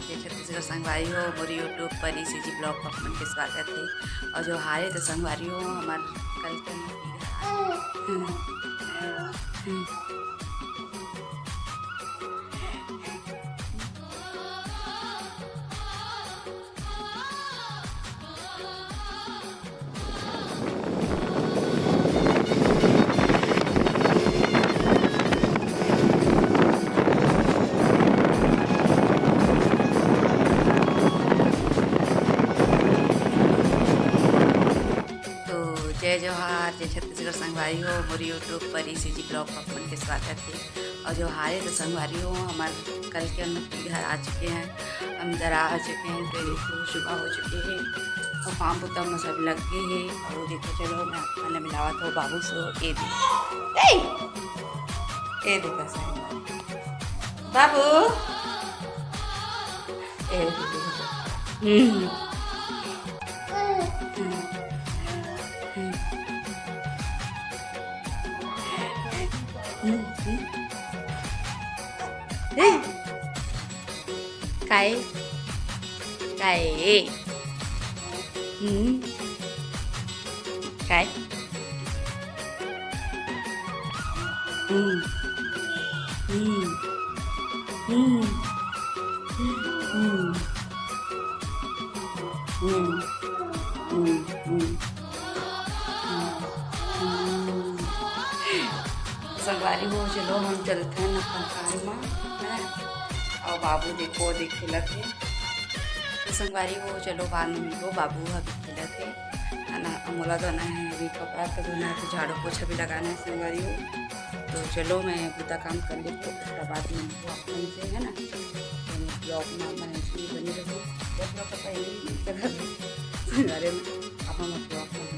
जोहार जय छत्तीसगढ़ संगवारी हो मोर यूट्यूब पर ECG ब्लॉग पर मन के स्वागत है। और जो हारे तो संगवारी हो हमार कल के जय जोहार जय छत्तीसगढ़ संगवारी हो मोर यूट्यूब पर ECG ब्लॉग पर मन के स्वागत है। और जो हारे तो संगवारी हो हमार कल के अपने घर आ चुके हैं, हम जरा आ चुके हैं। फिर देखो सुबह हो चुके हैं और पाम पुतम में सब लग गए हैं। और वो देखो चलो मैं खाना मिलावा था बाबू सो ए देखो बाबू काय काय काय संगवारी हो चलो हम चलते हैं अपन काम में। और बाबू देखो देख खेलत है तो संगवारी हो चलो बाद में मिलो। बाबू अभी खेलत है ना, मोला धोना है, अभी कपड़ा का धोना है, तो झाड़ू पोछा भी लगाना है संगवारी हो। तो चलो मैं पूरा काम कर लेती हूँ, उसके बाद में अपन से है ना ब्लॉग में बनी रहो। संगवारी में अपन ब्लॉग में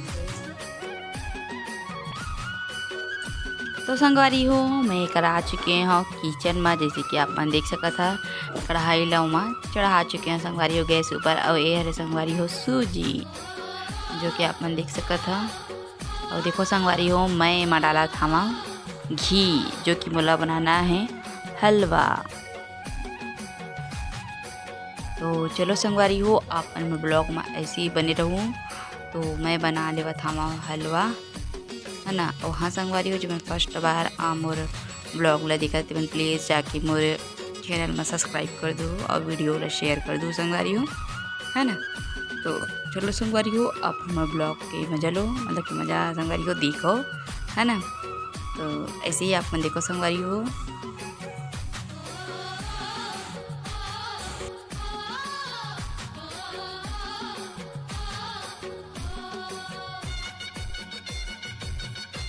तो संगवारी हो मैं करा आ चुके हैं किचन में। जैसे कि आप मन देख सकत है कढ़ाई लव में चढ़ा चुके हैं संगवारी हो गैस ऊपर। और ये हरे संगवारी हो सूजी जो कि आप मन देख सकत है। और देखो संगवारी हो मैं में डाला था घी जो कि मोला बनाना है हलवा। तो चलो संगवारी हो अपन ब्लॉग में ऐसे ही बने रहूँ। तो मैं बना लेवा था हलवा है ना। और हाँ संगवारी हो जब फर्स्ट बार मोर ब्लॉग ला देखा तो प्लीज़ जाके मोर चैनल में सब्सक्राइब कर दो और वीडियो ला शेयर कर दो संगवारी हो है ना। तो चलो संगवारी हो आप हमारे ब्लॉग के मजा लो, मतलब कि मज़ा संगवारी हो देखो है ना। तो ऐसे ही आप मन देखो संगवारी हो।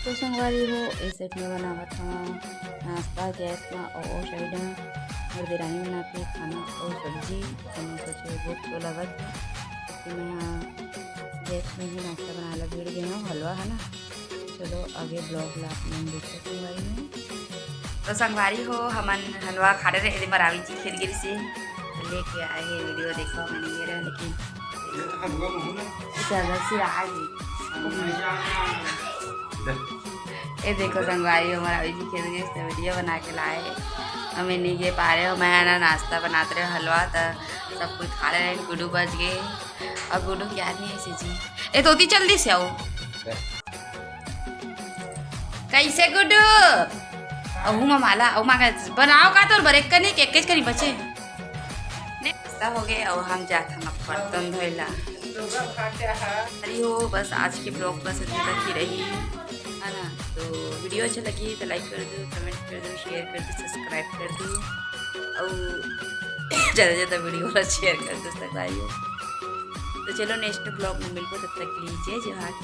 तो संगवारी हो इस साइड में बनावा था नाश्ता गैस में और साइड में और बिरयानी बनाते खाना और सब्जी। हमें सोचे भूख तो लगत है तो मैं यहाँ गैस में ही नाश्ता बना ला भीड़ गए हूँ हलवा है ना। चलो आगे ब्लॉग ला अपने देखो संगवारी में। तो संगवारी हो हमन हलवा खा रहे थे मरावी जी फिर गिर से लेके आए हैं। वीडियो देखो मैंने ये रहा लेकिन ये देखो संगवारी हमारा जी खेल गए तो वीडियो बना के लाए। हमें नहीं गे पा रहे हो, मैं ना नाश्ता बनाते रहे हलवा तो सब कुछ खा रहे हैं। गुड्डू बच गए और गुड्डू की याद नहीं ऐसी जी ए तोती जल्दी से आओ कैसे गुड्डू अहू माला अहू मांगा बनाओ का तो बरेक का नहीं एक करी बचे नाश्ता हो गए। और हम जाते हम बर्तन धोला अरे हो बस आज के ब्लॉग बस इतनी तक ही रही है ना। तो वीडियो अच्छा लगी तो लाइक कर दो, कमेंट कर दो, शेयर कर दो, सब्सक्राइब कर दो और ज़्यादा ज़्यादा वीडियो वाला शेयर कर दो तक भाई। तो चलो नेक्स्ट ब्लॉग में मिलको, तब तक लीजिए जो हाथ